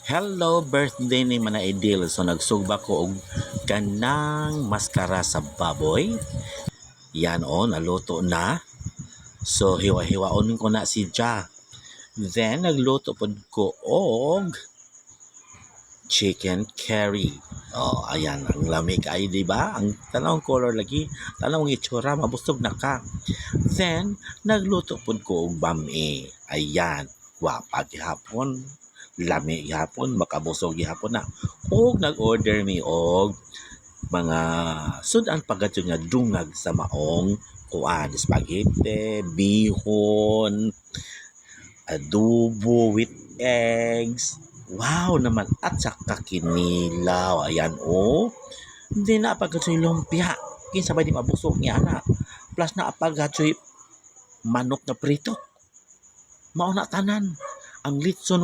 Hello, birthday ni Manaidil. So nagsugba ko og kanang maskara sa baboy. Yan o, naluto na. So hiwa-hiwaon ko na si Ja. Then nagluto pod ko og chicken curry. Oh, ayan ang lamig ay di ba? Ang tanawang color lagi, tanawang itsura mabusog na ka. Then nagluto pod ko og bami. Ayan, gwapa gihapon. Lami gihapon, makabusog gihapon na. Og nag-order mi og mga sudan pagadyo nga dungag sa maong kuan, spaghetti, bihon, adobo with eggs. Wow naman at saka kinilaw. Ayan oh. Hindi na pagkatsoy lumpia. Kinsa ba di mabusog niya na. Plus na pagkatsoy manok na prito. Mao na tanan. Ang litson